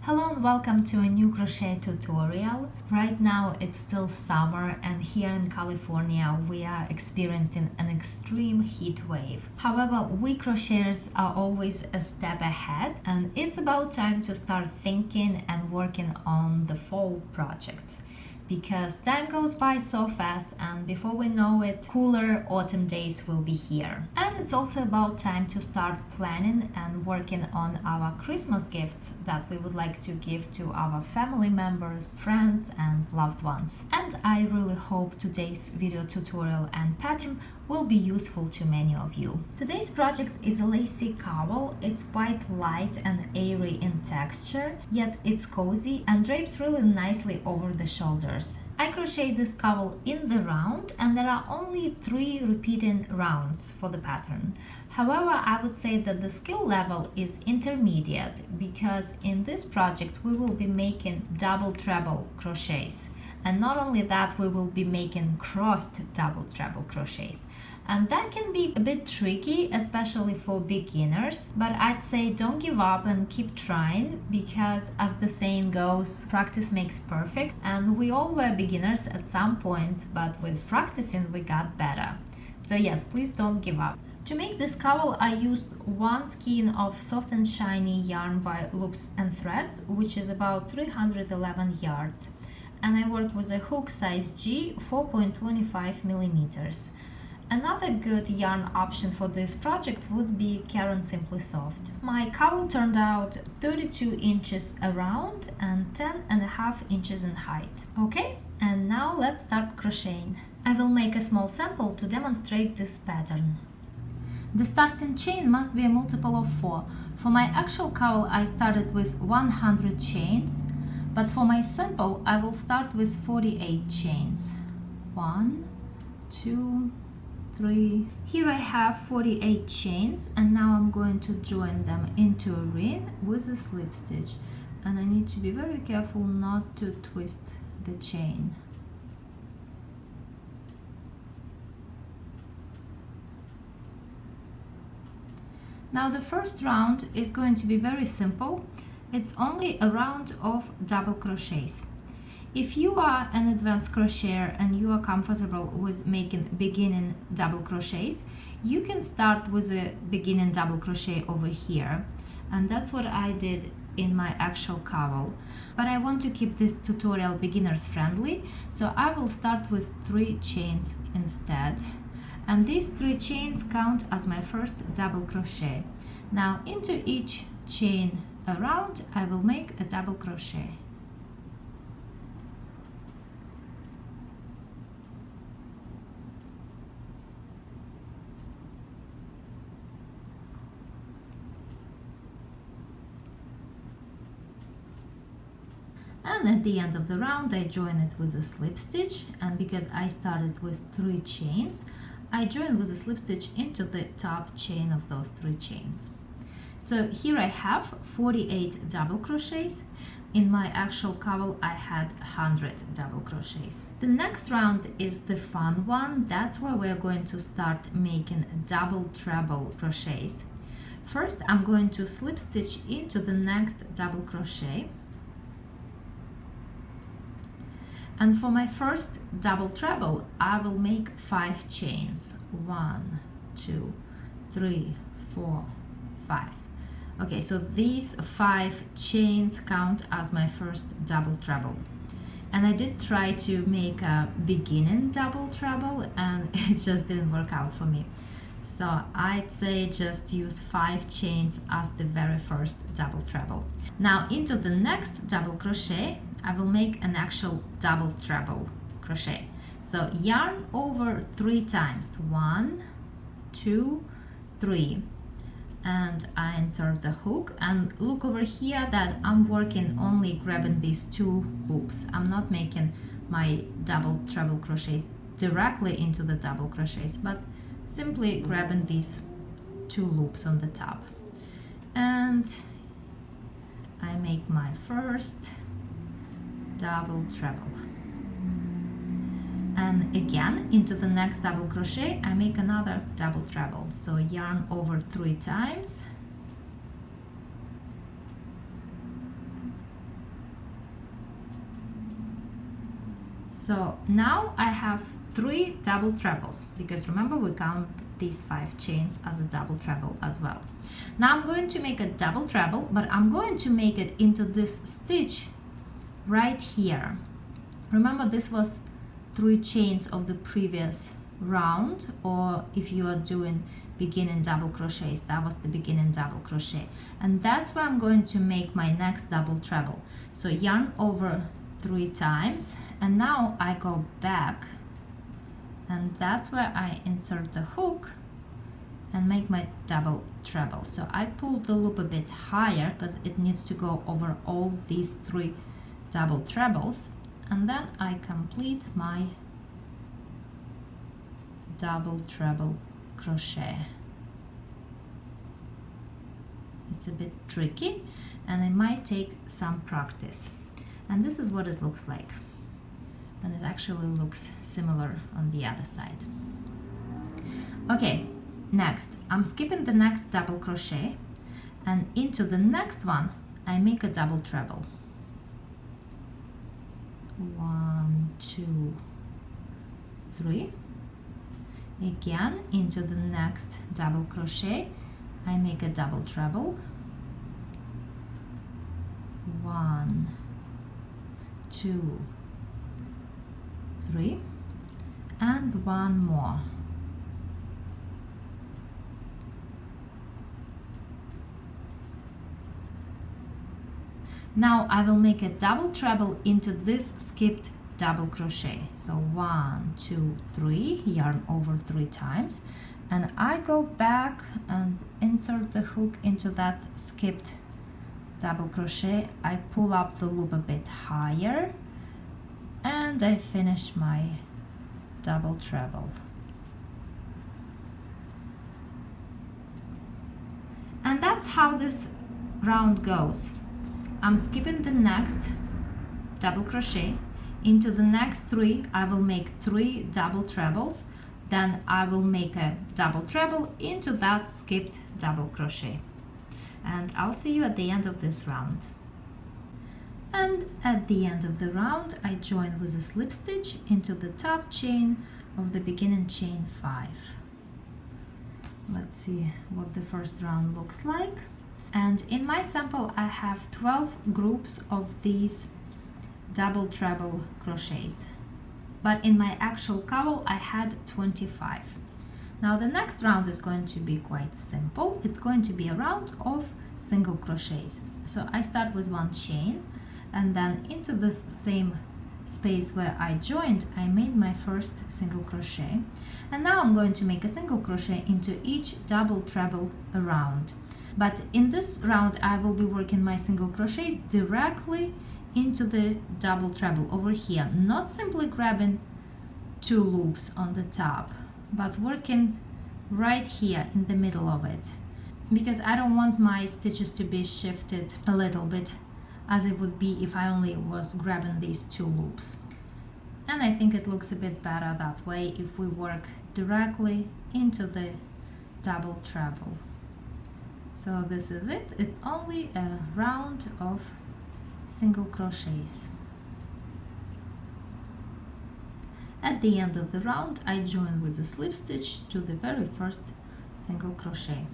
Hello and welcome to a new crochet tutorial. Right now it's still summer and here in California we are experiencing an extreme heat wave. However, we crocheters are always a step ahead and it's about time to start thinking and working on the fall projects. Because time goes by so fast and before we know it, cooler autumn days will be here. And it's also about time to start planning and working on our Christmas gifts that we would like to give to our family members, friends and loved ones. And I really hope today's video tutorial and pattern will be useful to many of you. Today's project is a lacy cowl. It's quite light and airy in texture, yet it's cozy and drapes really nicely over the shoulders. I crochet this cowl in the round and there are only 3 repeating rounds for the pattern. However, I would say that the skill level is intermediate because in this project we will be making double treble crochets. And not only that, we will be making crossed double treble crochets. And that can be a bit tricky, especially for beginners, but I'd say don't give up and keep trying because as the saying goes, practice makes perfect and we all were beginners at some point, but with practicing we got better. So yes, please don't give up. To make this cowl, I used 1 skein of soft and shiny yarn by Loops and Threads, which is about 311 yards. And I worked with a hook size G, 4.25 millimeters. Another good yarn option for this project would be Caron Simply Soft. My cowl turned out 32 inches around and 10.5 inches in height. Okay, and now let's start crocheting. I will make a small sample to demonstrate this pattern. The starting chain must be a multiple of 4. For my actual cowl I started with 100 chains. But for my sample, I will start with 48 chains. 1, 2, 3. Here I have 48 chains and now I'm going to join them into a ring with a slip stitch. And I need to be very careful not to twist the chain. Now the first round is going to be very simple. It's only a round of double crochets. If you are an advanced crocheter and you are comfortable with making beginning double crochets, you can start with a beginning double crochet over here. And that's what I did in my actual cowl. But I want to keep this tutorial beginners friendly, so I will start with 3 chains instead. And these 3 chains count as my first double crochet. Now into each chain around, I will make a double crochet. And at the end of the round, I join it with a slip stitch, and because I started with 3 chains, I join with a slip stitch into the top chain of those 3 chains. So here I have 48 double crochets. In my actual cowl I had 100 double crochets. The next round is the fun one. That's where we're going to start making double treble crochets. First I'm going to slip stitch into the next double crochet. And for my first double treble I will make 5 chains. 1, 2, 3, 4, 5. Okay, so these 5 chains count as my first double treble. And I did try to make a beginning double treble and it just didn't work out for me. So I'd say just use 5 chains as the very first double treble. Now into the next double crochet, I will make an actual double treble crochet. So yarn over 3 times. 1, 2, 3. And I insert the hook and look over here that I'm working only grabbing these 2 loops. I'm not making my double treble crochets directly into the double crochets, but simply grabbing these 2 loops on the top. And I make my first double treble. And again into the next double crochet I make another double treble. So yarn over 3 times So now I have 3 double trebles, because remember we count these 5 chains as a double treble as well. Now I'm going to make a double treble, but I'm going to make it into this stitch right here. Remember, this was 3 chains of the previous round, or if you are doing beginning double crochets, that was the beginning double crochet, and that's where I'm going to make my next double treble. So yarn over 3 times, and now I go back, and that's where I insert the hook and make my double treble. So I pull the loop a bit higher because it needs to go over all these 3 double trebles, and then I complete my double treble crochet. It's a bit tricky and it might take some practice, and this is what it looks like, and it actually looks similar on the other side. Okay, next I'm skipping the next double crochet, and into the next one I make a double treble. 1, 2, 3. Again, into the next double crochet I make a double treble. 1, 2, 3, and 1 more. Now I will make a double treble into this skipped double crochet. So 1, 2, 3, yarn over 3 times, and I go back and insert the hook into that skipped double crochet. I pull up the loop a bit higher, and I finish my double treble. And that's how this round goes. I'm skipping the next double crochet. Into the next 3 I will make 3 double trebles, then I will make a double treble into that skipped double crochet, and I'll see you at the end of this round. And at the end of the round I join with a slip stitch into the top chain of the beginning chain 5. Let's see what the first round looks like. And in my sample I have 12 groups of these double treble crochets, but in my actual cowl I had 25. Now the next round is going to be quite simple. It's going to be a round of single crochets. So I start with 1 chain, and then into this same space where I joined I made my first single crochet, and now I'm going to make a single crochet into each double treble around. But in this round I will be working my single crochets directly into the double treble over here, not simply grabbing 2 loops on the top, but working right here in the middle of it, because I don't want my stitches to be shifted a little bit as it would be if I only was grabbing these 2 loops. And I think it looks a bit better that way if we work directly into the double treble. So this is it. It's only a round of single crochets. At the end of the round I join with a slip stitch to the very first single crochet,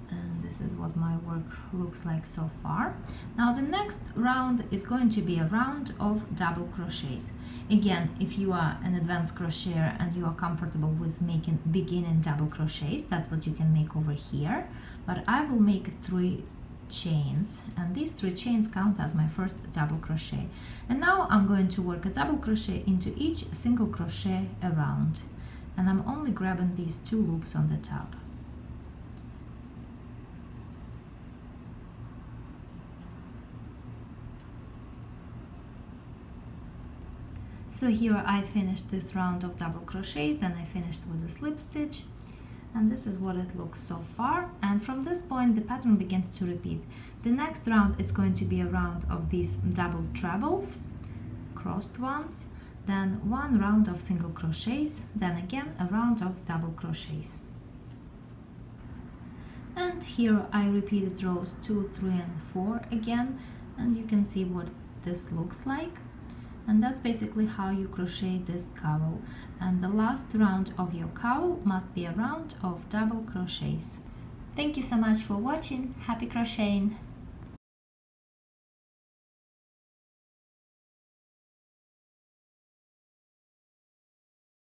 and this is what my work looks like so far. Now the next round is going to be a round of double crochets. Again, if you are an advanced crocheter and you are comfortable with making beginning double crochets, that's what you can make over here, but I will make 3 chains, and these 3 chains count as my first double crochet. And now I'm going to work a double crochet into each single crochet around, and I'm only grabbing these 2 loops on the top. So here I finished this round of double crochets, and I finished with a slip stitch, and this is what it looks so far. And from this point the pattern begins to repeat. The next round is going to be a round of these double trebles, crossed ones, then 1 round of single crochets, then again a round of double crochets. And here I repeated rows 2, 3 and 4 again, and you can see what this looks like. And that's basically how you crochet this cowl. And the last round of your cowl must be a round of double crochets. Thank you so much for watching. Happy crocheting!